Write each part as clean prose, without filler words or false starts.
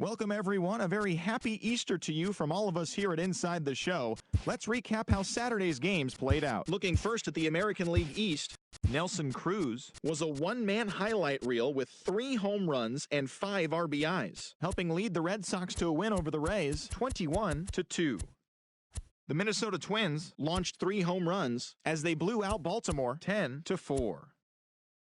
Welcome, everyone. A very happy Easter to you from all of us here at Inside the Show. Let's recap how Saturday's games played out. Looking first at the American League East, Nelson Cruz was a one-man highlight reel with 3 home runs and 5 RBIs, helping lead the Red Sox to a win over the Rays 21-2. The Minnesota Twins launched 3 home runs as they blew out Baltimore 10-4.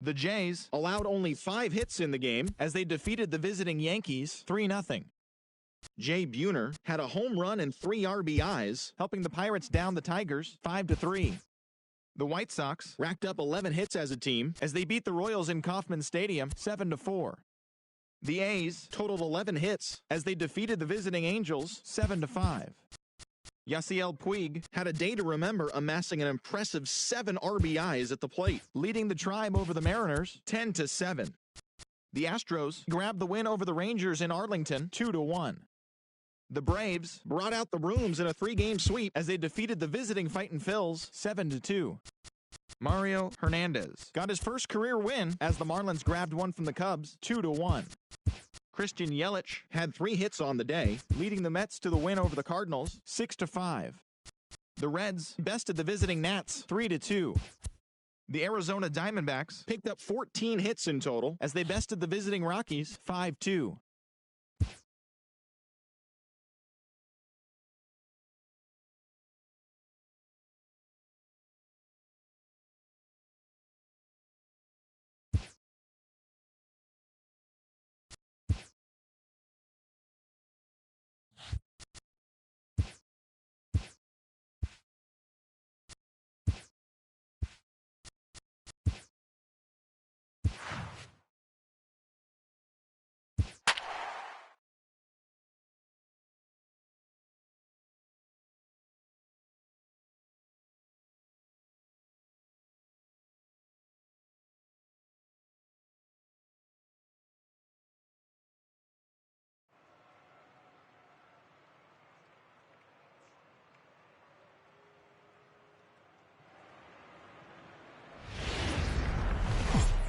The Jays allowed only 5 hits in the game as they defeated the visiting Yankees 3-0. Jay Buhner had a home run and 3 RBIs, helping the Pirates down the Tigers 5-3. The White Sox racked up 11 hits as a team as they beat the Royals in Kauffman Stadium 7-4. The A's totaled 11 hits as they defeated the visiting Angels 7-5. Yasiel Puig had a day to remember, amassing an impressive 7 RBIs at the plate, leading the Tribe over the Mariners 10-7. The Astros grabbed the win over the Rangers in Arlington 2-1. The Braves brought out the brooms in a 3-game sweep as they defeated the visiting Fightin' Phils 7-2. Mario Hernandez got his first career win as the Marlins grabbed one from the Cubs 2-1. Christian Yelich had 3 hits on the day, leading the Mets to the win over the Cardinals 6-5. The Reds bested the visiting Nats 3-2. The Arizona Diamondbacks picked up 14 hits in total as they bested the visiting Rockies 5-2.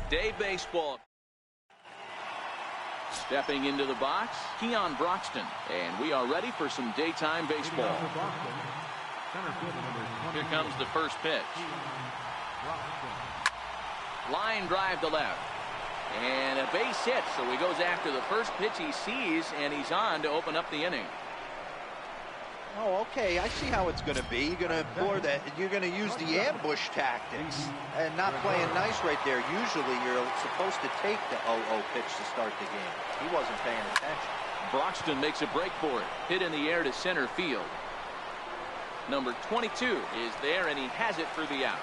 Day baseball. Stepping into the box, Keon Broxton. And we are ready for some daytime baseball. Here comes the first pitch. Line drive to left. And a base hit, so he goes after the first pitch he sees, and he's on to open up the inning. Oh, okay. I see how it's going to be. You're going to bore that. You're going to use the ambush tactics and not playing nice right there. Usually, you're supposed to take the 0-0 pitch to start the game. He wasn't paying attention. Broxton makes a break for it. Hit in the air to center field. Number 22 is there, and he has it for the out.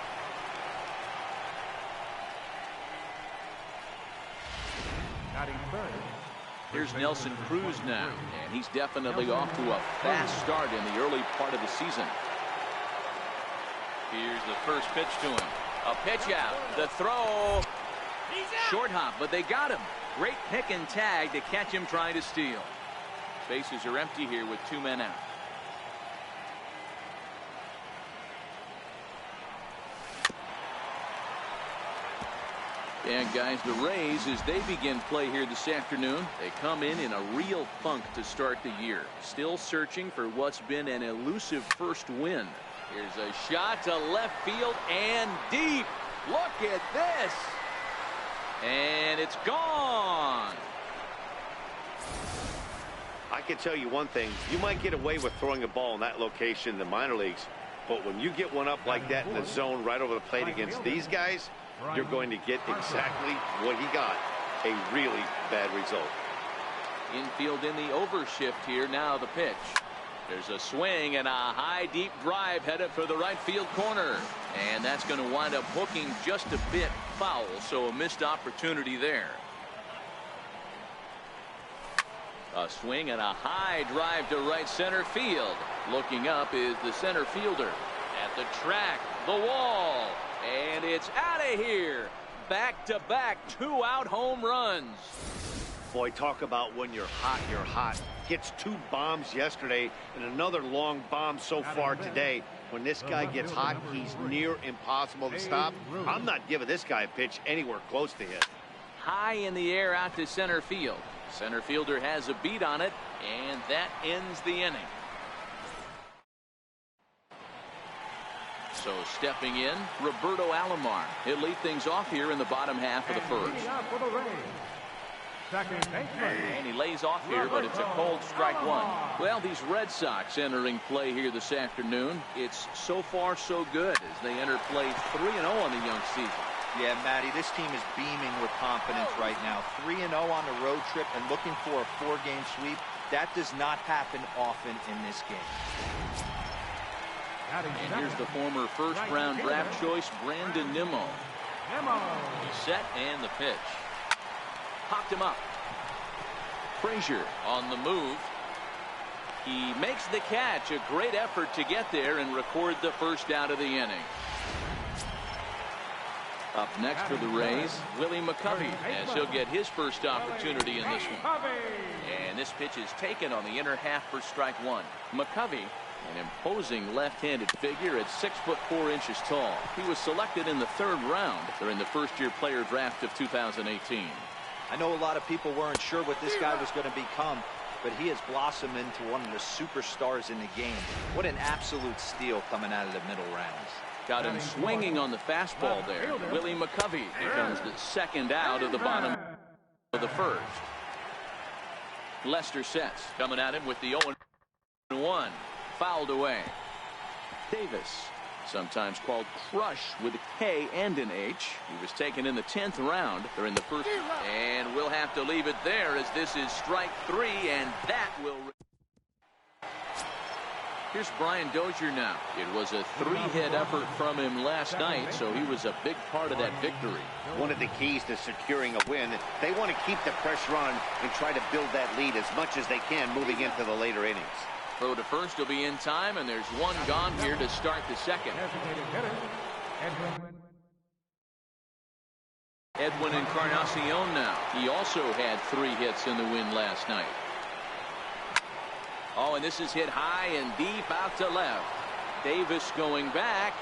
Here's Nelson Cruz now, and he's definitely off to a fast start in the early part of the season. Here's the first pitch to him. A pitch out. The throw. Short hop, but they got him. Great pick and tag to catch him trying to steal. Bases are empty here with 2 men out. And guys, the Rays, as they begin play here this afternoon, they come in a real funk to start the year. Still searching for what's been an elusive first win. Here's a shot to left field and deep. Look at this. And it's gone. I can tell you one thing. You might get away with throwing a ball in that location in the minor leagues, but when you get one up like that in the zone right over the plate against these guys, you're going to get exactly what he got, a really bad result. Infield in the overshift here. Now the pitch. There's a swing and a high deep drive headed for the right field corner, and that's going to wind up hooking just a bit foul, so a missed opportunity there. A swing and a high drive to right center field. Looking up is the center fielder. At the track, the wall, and it's out of here. Back-to-back 2-out home runs. Boy, talk about when you're hot, you're hot. Hits 2 bombs yesterday and another long bomb so far today. When this guy gets hot, he's near impossible to stop. I'm not giving this guy a pitch anywhere close to hit. High in the air out to center field. Center fielder has a beat on it, and that ends the inning. So stepping in, Roberto Alomar. He'll lead things off here in the bottom half of the first. And he lays off here, but it's a cold strike one. Well, these Red Sox entering play here this afternoon. It's so far so good as they enter play 3-0 on the young season. Yeah, Matty, this team is beaming with confidence right now. 3-0 on the road trip and looking for a 4-game sweep. That does not happen often in this game. And here's the former first-round draft choice, Brandon Nimmo. He's set, and the pitch. Popped him up. Frazier on the move. He makes the catch. A great effort to get there and record the first out of the inning. Up next for the Rays, Willie McCovey, as he'll get his first opportunity in this one. And this pitch is taken on the inner half for strike one. McCovey, an imposing left-handed figure at 6'4" tall. He was selected in the 3rd round during the first-year player draft of 2018. I know a lot of people weren't sure what this guy was going to become, but he has blossomed into one of the superstars in the game. What an absolute steal coming out of the middle rounds. Got him swinging on the fastball there. Willie McCovey becomes the second out of the bottom of the first. Lester sets, coming at him with the 0-1. Fouled away. Davis, sometimes called Crush with a K and an H. He was taken in the 10th round during the first. And we'll have to leave it there as this is strike 3, and that will. Here's Brian Dozier now. It was a 3-hit effort from him last night, so he was a big part of that victory. One of the keys to securing a win, they want to keep the pressure on and try to build that lead as much as they can moving into the later innings. Throw to first will be in time, and there's one gone here to start the second. Edwin Encarnacion now. He also had 3 hits in the win last night. Oh, and this is hit high and deep out to left. Davis going back,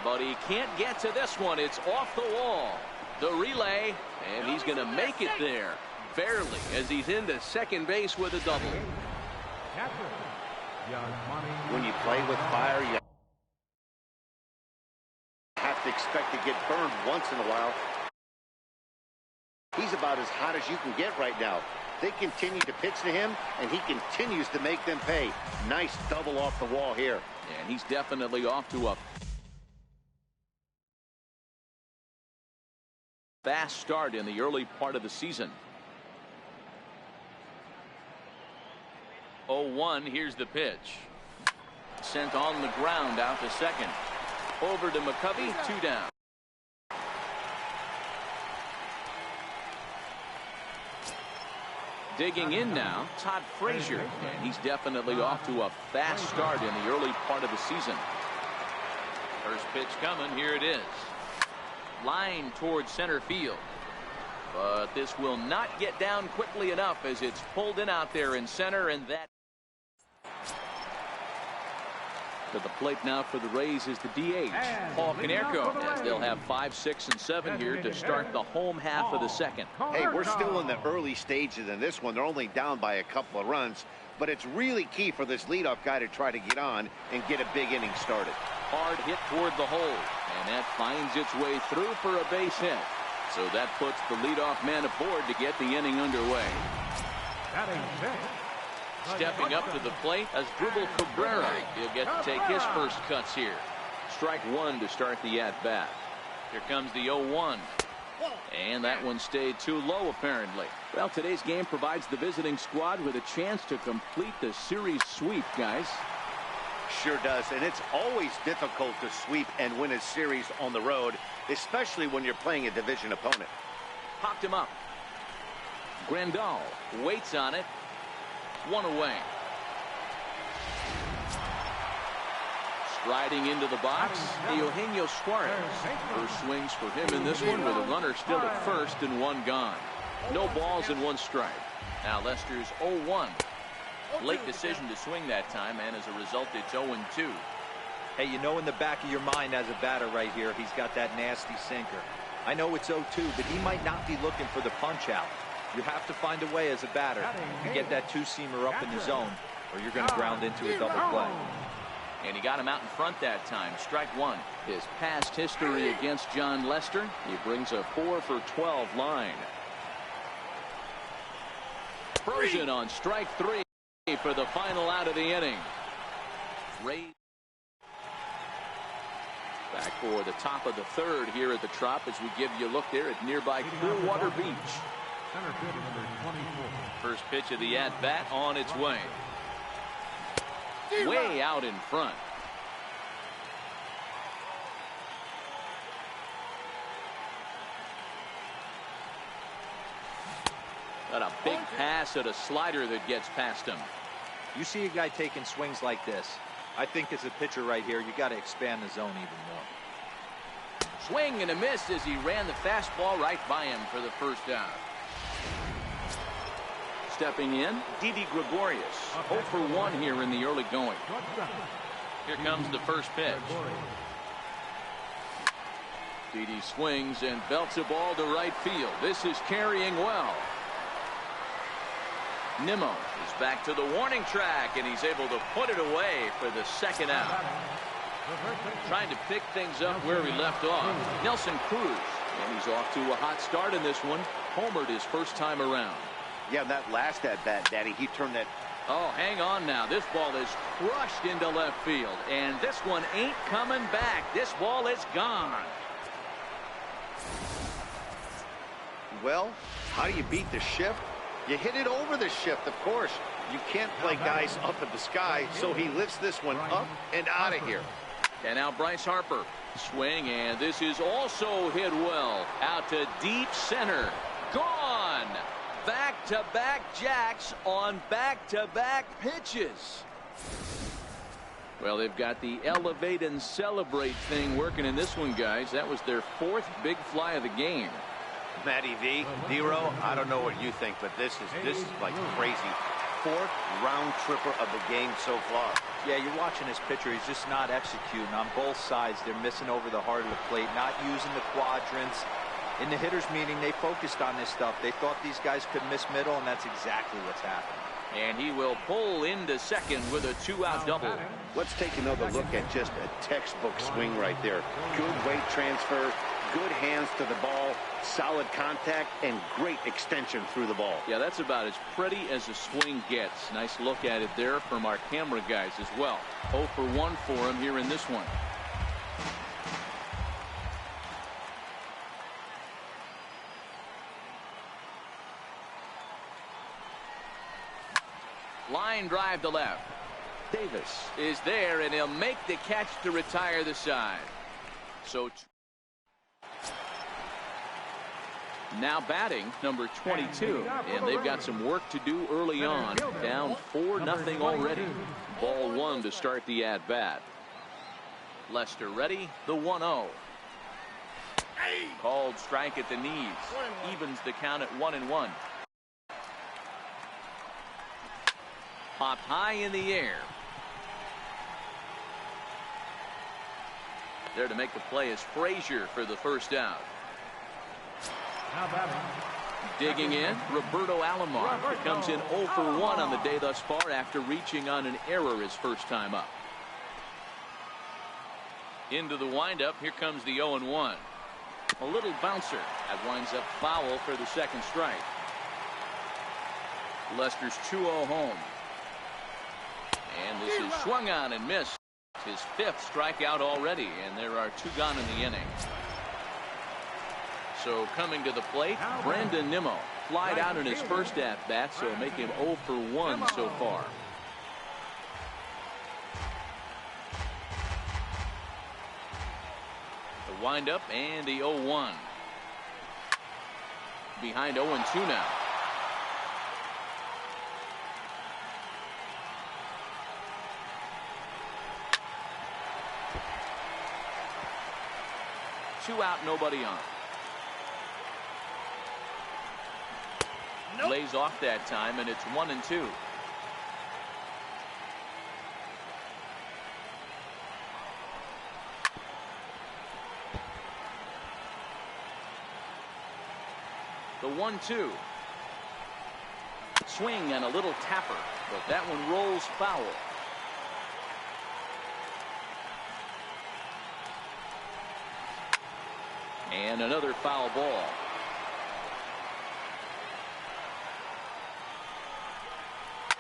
but he can't get to this one. It's off the wall. The relay, and he's going to make it there. Barely, as he's into second base with a double. When you play with fire, you have to expect to get burned once in a while. He's about as hot as you can get right now. They continue to pitch to him, and he continues to make them pay. Nice double off the wall here. And he's definitely off to a fast start in the early part of the season. 0-1, here's the pitch. Sent on the ground out to second. Over to McCovey, 2 down. Digging in now, Todd Frazier, and he's definitely off to a fast start in the early part of the season. First pitch coming, here it is. Line towards center field. But this will not get down quickly enough as it's pulled in out there in center, and that. To the plate now for the Rays is the DH, Paul Konerko, as they'll have 5, 6, and 7 here to start the home half of the second. Hey, we're still in the early stages in this one. They're only down by a couple of runs, but it's really key for this leadoff guy to try to get on and get a big inning started. Hard hit toward the hole, and that finds its way through for a base hit. So that puts the leadoff man aboard to get the inning underway. Stepping up to the plate as Dribble Cabrera. He'll get to take his first cuts here. Strike 1 to start the at-bat. Here comes the 0-1. And that one stayed too low, apparently. Well, today's game provides the visiting squad with a chance to complete the series sweep, guys. Sure does, and it's always difficult to sweep and win a series on the road, especially when you're playing a division opponent. Popped him up. Grandal waits on it. 1 away. Striding into the box, Eugenio Suarez. First swings for him in this one with a runner still at first and 1 gone. No balls and 1 strike. Now Lester's 0-1. Late decision to swing that time, and as a result, it's 0-2. Hey, you know in the back of your mind as a batter right here, he's got that nasty sinker. I know it's 0-2, but he might not be looking for the punch out. You have to find a way as a batter to get that two-seamer up in the zone, or you're going to ground into a double play. And he got him out in front that time. Strike one. His past history against John Lester, he brings a 4 for 12 line. Frozen on strike three for the final out of the inning. Ray back for the top of the third here at the Trop as we give you a look there at nearby Clearwater Beach. First pitch of the at-bat on its way. Way out in front. Got a big pass at a slider that gets past him. You see a guy taking swings like this. I think as a pitcher right here, you got to expand the zone even more. Swing and a miss as he ran the fastball right by him for the first out. Stepping in, Didi Gregorius. 0 for 1 here in the early going. Here comes the first pitch. Didi swings and belts a ball to right field. This is carrying well. Nimmo is back to the warning track, and he's able to put it away for the second out. Trying to pick things up where he left off. Nelson Cruz, and he's off to a hot start in this one. Homered his first time around. Yeah, that last at-bat, Daddy, he turned that. Oh, hang on now. This ball is crushed into left field, and this one ain't coming back. This ball is gone. Well, how do you beat the shift? You hit it over the shift, of course. You can't play guys up in the sky, so he lifts this one up and out of here. And now Bryce Harper. Swing, and this is also hit well. Out to deep center. Gone. Back-to-back jacks on back-to-back pitches. Well, they've got the elevate and celebrate thing working in this one, guys. That was their 4th big fly of the game. Matty V, Dero, I don't know what you think, but this is like crazy. 4th round tripper of the game so far. Yeah, you're watching this pitcher. He's just not executing on both sides. They're missing over the heart of the plate, not using the quadrants. In the hitters meeting, they focused on this stuff. They thought these guys could miss middle, and that's exactly what's happening. And he will pull into second with a 2-out double. Let's take another look at just a textbook swing right there. Good weight transfer, good hands to the ball, solid contact, and great extension through the ball. Yeah, that's about as pretty as a swing gets. Nice look at it there from our camera guys as well. 0 for 1 for him here in this one. Line drive to left. Davis is there, and he'll make the catch to retire the side. So now batting number 22, and they've got some work to do early on. Down 4-0 already. Ball 1 to start the at-bat. Lester ready. The 1-0. Called strike at the knees. Evens the count at 1-1. Popped high in the air. There to make the play is Frazier for the first out. Digging in, Roberto Alomar. It comes in 0 for 1 on the day thus far after reaching on an error his first time up. Into the windup. Here comes the 0-1. A little bouncer. That winds up foul for the second strike. Lester's 2-0 home. And this is swung on and missed. His 5th strikeout already, and there are 2 gone in the inning. So coming to the plate, Brandon Nimmo. Flied out in his first at-bat, so make him 0 for 1 so far. The windup and the 0-1. Behind 0-2 now. Two out, nobody on. Nope. Lays off that time, and it's 1-2. The 1-2. swing and a little tapper, but that one rolls foul. And another foul ball.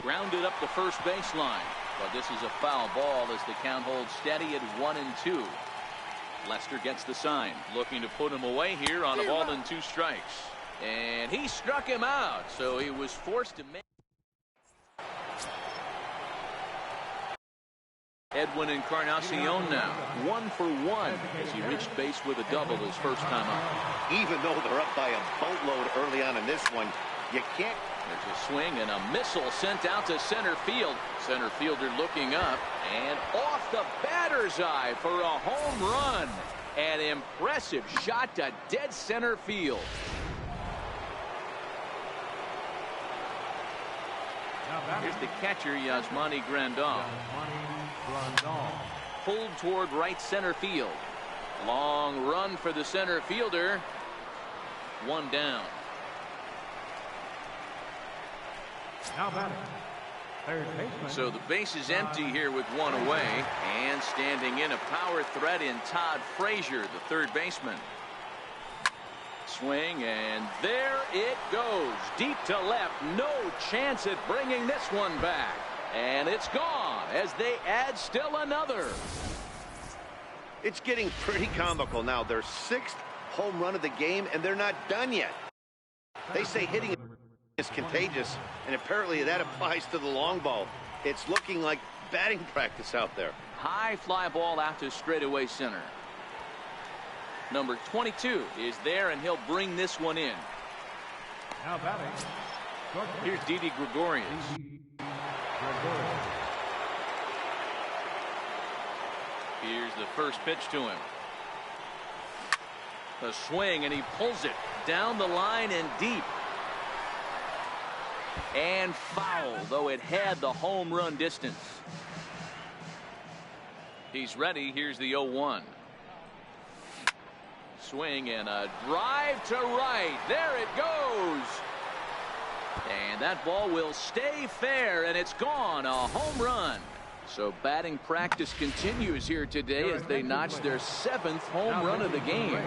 Grounded up the first baseline, but this is a foul ball as the count holds steady at 1-2. Lester gets the sign, looking to put him away here on a ball and 2 strikes. And he struck him out, so he was forced to make. Edwin Encarnacion now 1 for 1 as he reached base with a double his first time up. Even though they're up by a boatload early on in this one, you can't. There's a swing and a missile sent out to center field. Center fielder looking up and off the batter's eye for a home run. An impressive shot to dead center field. Here's the catcher, Yasmani Grandal. Pulled toward right center field. Long run for the center fielder. 1 down. Now batting, third baseman. So the base is empty here with 1 away. And standing in a power threat in Todd Frazier, the third baseman. Swing, and there it goes. Deep to left. No chance at bringing this one back. And it's gone as they add still another. It's getting pretty comical now. Their 6th home run of the game, and they're not done yet. They say hitting is contagious, and apparently that applies to the long ball. It's looking like batting practice out there. High fly ball out to straightaway center. Number 22 is there, and he'll bring this one in. Now batting. Here's Didi Gregorius. Here's the first pitch to him. A swing, and he pulls it down the line and deep. And foul, though it had the home run distance. He's ready. Here's the 0-1. Swing and a drive to right. There it goes. And that ball will stay fair, and it's gone. A home run. So batting practice continues here today as they notch their 7th home run of the game.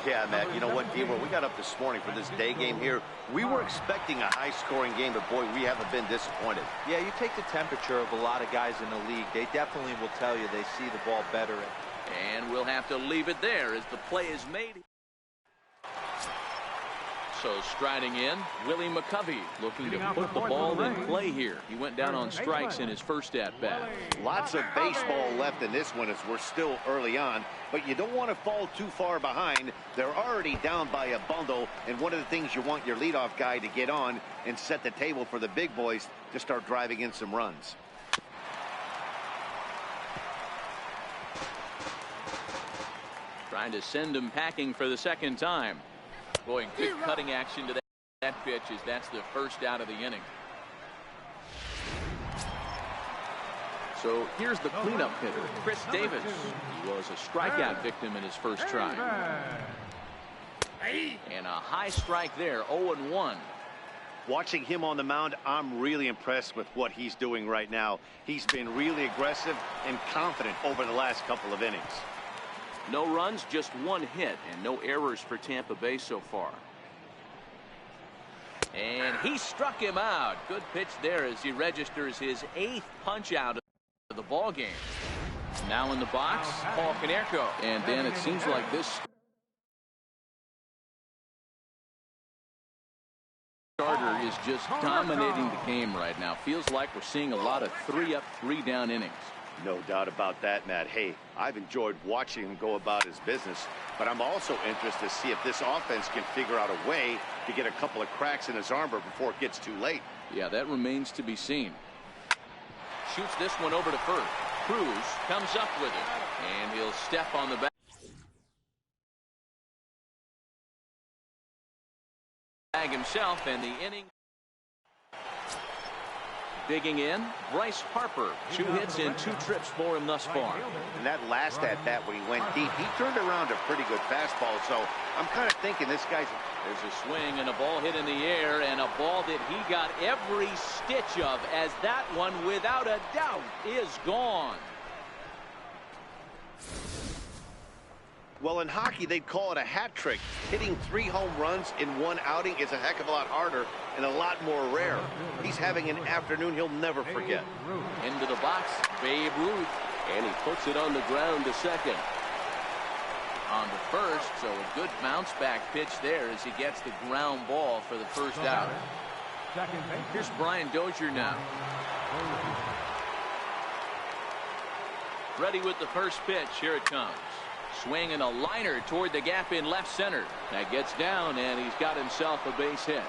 Yeah, Matt, you know what, D-Roll, we got up this morning for this day game here. We were expecting a high-scoring game, but, boy, we haven't been disappointed. Yeah, you take the temperature of a lot of guys in the league. They definitely will tell you they see the ball better. And we'll have to leave it there as the play is made. So striding in, Willie McCovey looking to put the ball in play here. He went down on strikes in his first at-bat. Lots of baseball left in this one as we're still early on, but you don't want to fall too far behind. They're already down by a bundle, and one of the things you want your leadoff guy to get on and set the table for the big boys to start driving in some runs. Trying to send him packing for the second time. Boy, good cutting action to that pitch as that's the first out of the inning. So here's the cleanup hitter, Chris Davis. He was a strikeout victim in his first try. And a high strike there, 0-1. Watching him on the mound, I'm really impressed with what he's doing right now. He's been really aggressive and confident over the last couple of innings. No runs, just 1 hit, and no errors for Tampa Bay so far. And he struck him out. Good pitch there as he registers his 8th punch out of the ball game. Now in the box, Paul Konerko. And then it seems like this starter is just dominating the game right now. Feels like we're seeing a lot of 3-up, 3-down innings. No doubt about that, Matt. Hey, I've enjoyed watching him go about his business, but I'm also interested to see if this offense can figure out a way to get a couple of cracks in his armor before it gets too late. Yeah, that remains to be seen. Shoots this one over to first. Cruz comes up with it, and he'll step on the bag himself, and the inning. Digging in, Bryce Harper. 2 hits and 2 trips for him thus far. And that last at-bat when he went deep, he turned around a pretty good fastball. So I'm kind of thinking this guy's There's a swing and a ball hit in the air, and a ball that he got every stitch of, as that one, without a doubt, is gone. Well, in hockey, they'd call it a hat trick. Hitting 3 home runs in one outing is a heck of a lot harder and a lot more rare. He's having an afternoon he'll never forget. Into the box, Babe Ruth. And he puts it on the ground to second. On to first, so a good bounce back pitch there as he gets the ground ball for the first out. Here's Brian Dozier now. Ready with the first pitch. Here it comes. Swing and a liner toward the gap in left center. That gets down, and he's got himself a base hit.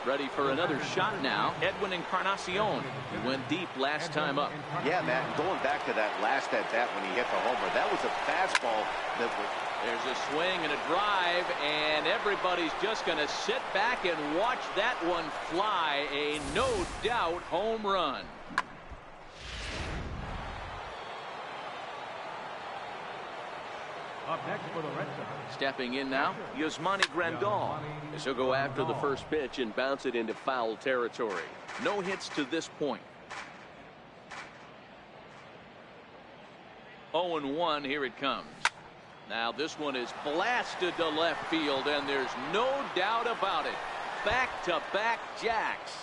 Ready for another shot now. Edwin Encarnacion. He went deep last time up. Yeah, Matt, going back to that last at bat when he hit the homer, that was a fastball that was... There's a swing and a drive, and everybody's just going to sit back and watch that one fly. A no doubt home run. Up next for the Red Sox. Stepping in now, Yasmani Grandal. As he'll go after the first pitch and bounce it into foul territory. No hits to this point. 0-1, here it comes. Now this one is blasted to left field, and there's no doubt about it. Back-to-back jacks.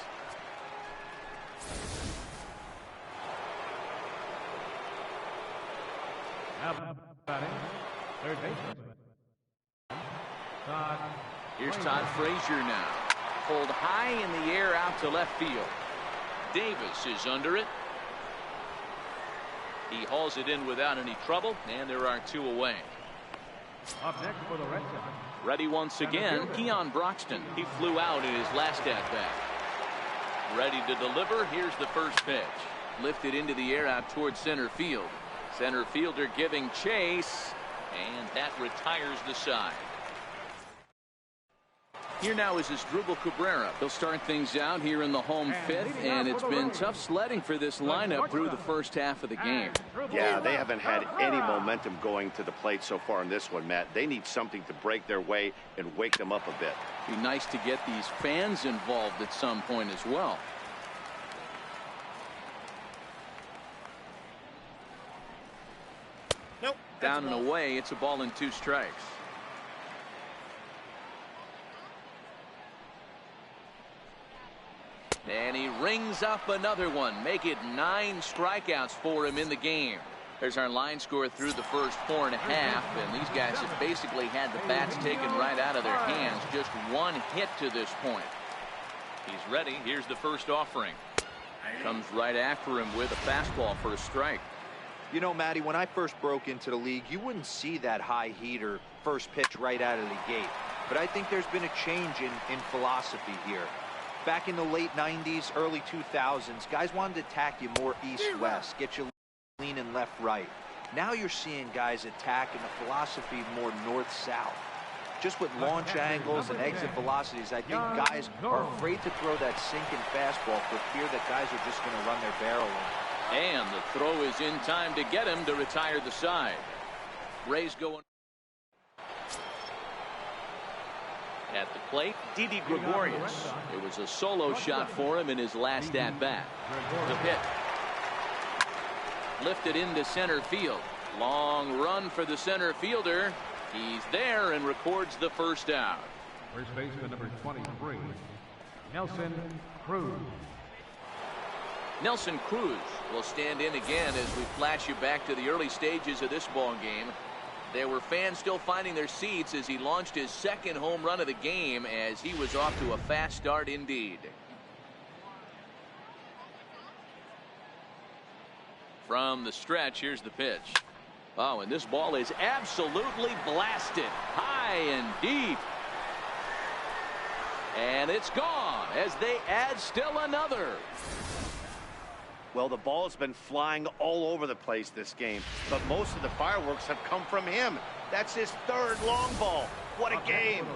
Now batting, third baseman. Todd. Here's Todd Frazier now. Pulled high in the air out to left field. Davis is under it. He hauls it in without any trouble, and there are 2 away. Up next for the Red Sox. Ready once again, Keon Broxton. He flew out in his last at-bat. Ready to deliver. Here's the first pitch. Lifted into the air out towards center field. Center fielder giving chase, and that retires the side. Here now is Asdrubal Cabrera. He'll start things out here in the home fifth, and it's been tough sledding for this lineup through the first half of the game. Yeah, they haven't had any momentum going to the plate so far in this one, Matt. They need something to break their way and wake them up a bit. Be nice to get these fans involved at some point as well. Nope. Down and away, it's a ball and 2 strikes. And he rings up another one. Make it 9 strikeouts for him in the game. There's our line score through the first 4.5, and these guys have basically had the bats taken right out of their hands. Just 1 hit to this point. He's ready. Here's the first offering. Comes right after him with a fastball for a strike. You know, Matty, when I first broke into the league, you wouldn't see that high heater first pitch right out of the gate. But I think there's been a change in philosophy here. Back in the late 90s, early 2000s, guys wanted to attack you more east-west, get you leaning left-right. Now you're seeing guys attack in a philosophy more north-south. Just with launch angles and exit velocities, I think guys are afraid to throw that sinking fastball for fear that guys are just going to run their barrel in. And the throw is in time to get him to retire the side. Rays going. At the plate, Didi Gregorius. It was a solo shot for him in his last at-bat. The pitch. Lifted into center field. Long run for the center fielder. He's there and records the first out. First baseman number 23, Nelson Cruz. Nelson Cruz will stand in again as we flash you back to the early stages of this ball game. There were fans still finding their seats as he launched his second home run of the game, as he was off to a fast start indeed. From the stretch, here's the pitch. Oh, and this ball is absolutely blasted high and deep. And it's gone as they add still another. Well, the ball has been flying all over the place this game, but most of the fireworks have come from him. That's his 3rd long ball. What a game.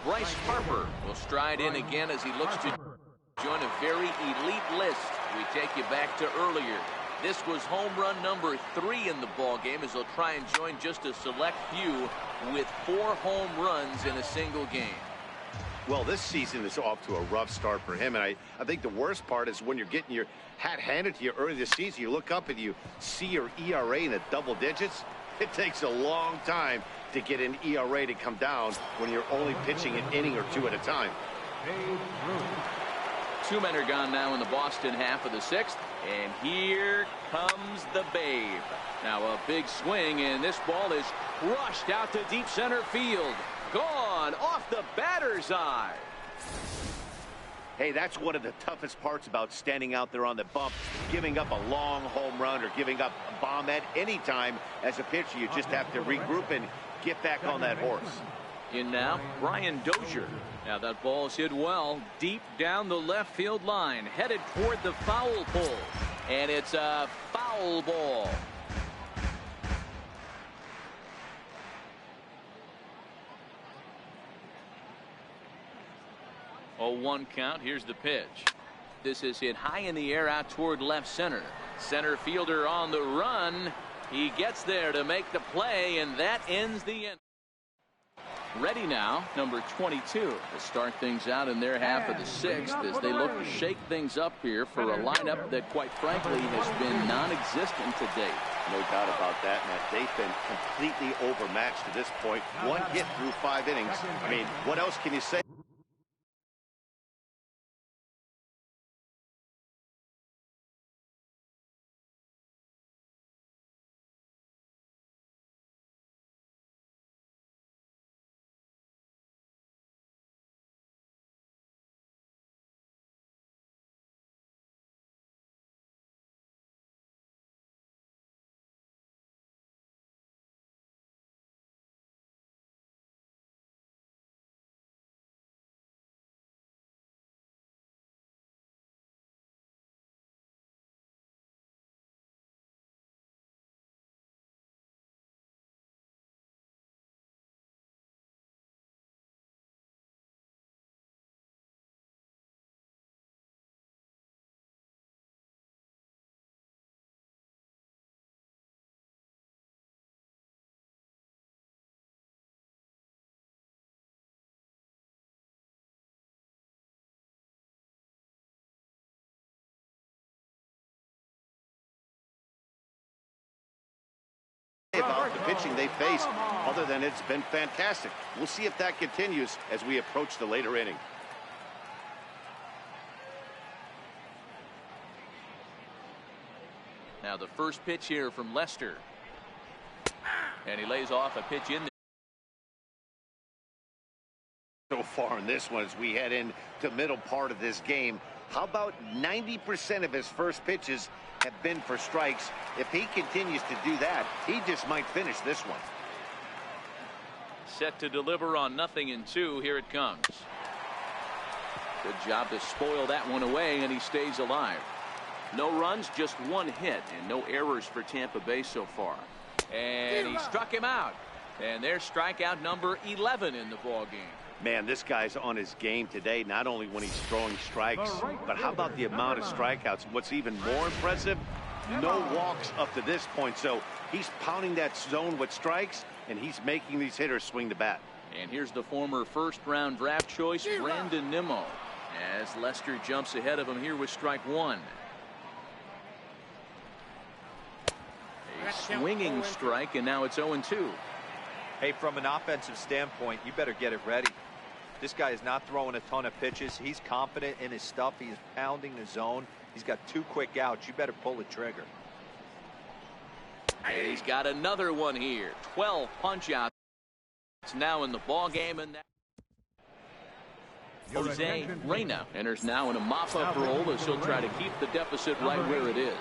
Bryce Harper will stride in again as he looks to join a very elite list. We take you back to earlier. This was home run number 3 in the ball game, as he'll try and join just a select few with 4 home runs in a single game. Well, this season is off to a rough start for him, and I think the worst part is when you're getting your hat handed to you early this season, you look up and you see your ERA in the double digits. It takes a long time to get an ERA to come down when you're only pitching an inning or 2 at a time. 2 men are gone now in the Boston half of the 6th, and here comes the Babe. Now a big swing, and this ball is crushed out to deep center field. Gone off the batter's eye. Hey, that's one of the toughest parts about standing out there on the bump. Giving up a long home run or giving up a bomb at any time as a pitcher. You just have to regroup and get back on that horse. In now, Brian Dozier. Now that ball's hit well deep down the left field line, headed toward the foul pole, and it's a foul ball. A 1 count. Here's the pitch. This is hit high in the air out toward left center. Center fielder on the run. He gets there to make the play, and that ends the inning. Ready now, number 22, to start things out in their half of the 6th as they look to shake things up here for a lineup that, quite frankly, has been non-existent to date. No doubt about that, Matt. They've been completely overmatched to this point. 1 hit through 5 innings. I mean, what else can you say? About the pitching they faced, other than it's been fantastic. We'll see if that continues as we approach the later inning. Now the first pitch here from Lester, and he lays off a pitch in there. So far in this one, as we head into the middle part of this game, how about 90% of his first pitches have been for strikes? If he continues to do that, he just might finish this one. Set to deliver on 0-2. Here it comes. Good job to spoil that one away, and he stays alive. No runs, just 1 hit, and no errors for Tampa Bay so far. And he struck him out. And there's strikeout number 11 in the ball game. Man, this guy's on his game today, not only when he's throwing strikes, but how about the amount of strikeouts? What's even more impressive, no walks up to this point. So he's pounding that zone with strikes, and he's making these hitters swing the bat. And here's the former first-round draft choice, Brandon Nimmo, as Lester jumps ahead of him here with strike 1. A swinging strike, and now it's 0-2. Hey, from an offensive standpoint, you better get it ready. This guy is not throwing a ton of pitches. He's confident in his stuff. He's pounding the zone. He's got 2 quick outs. You better pull the trigger. And he's got another one here. 12 punch outs. It's now in the ball game, and that Jose Reyna enters now in a mop-up role as he'll try to keep the deficit right where it is.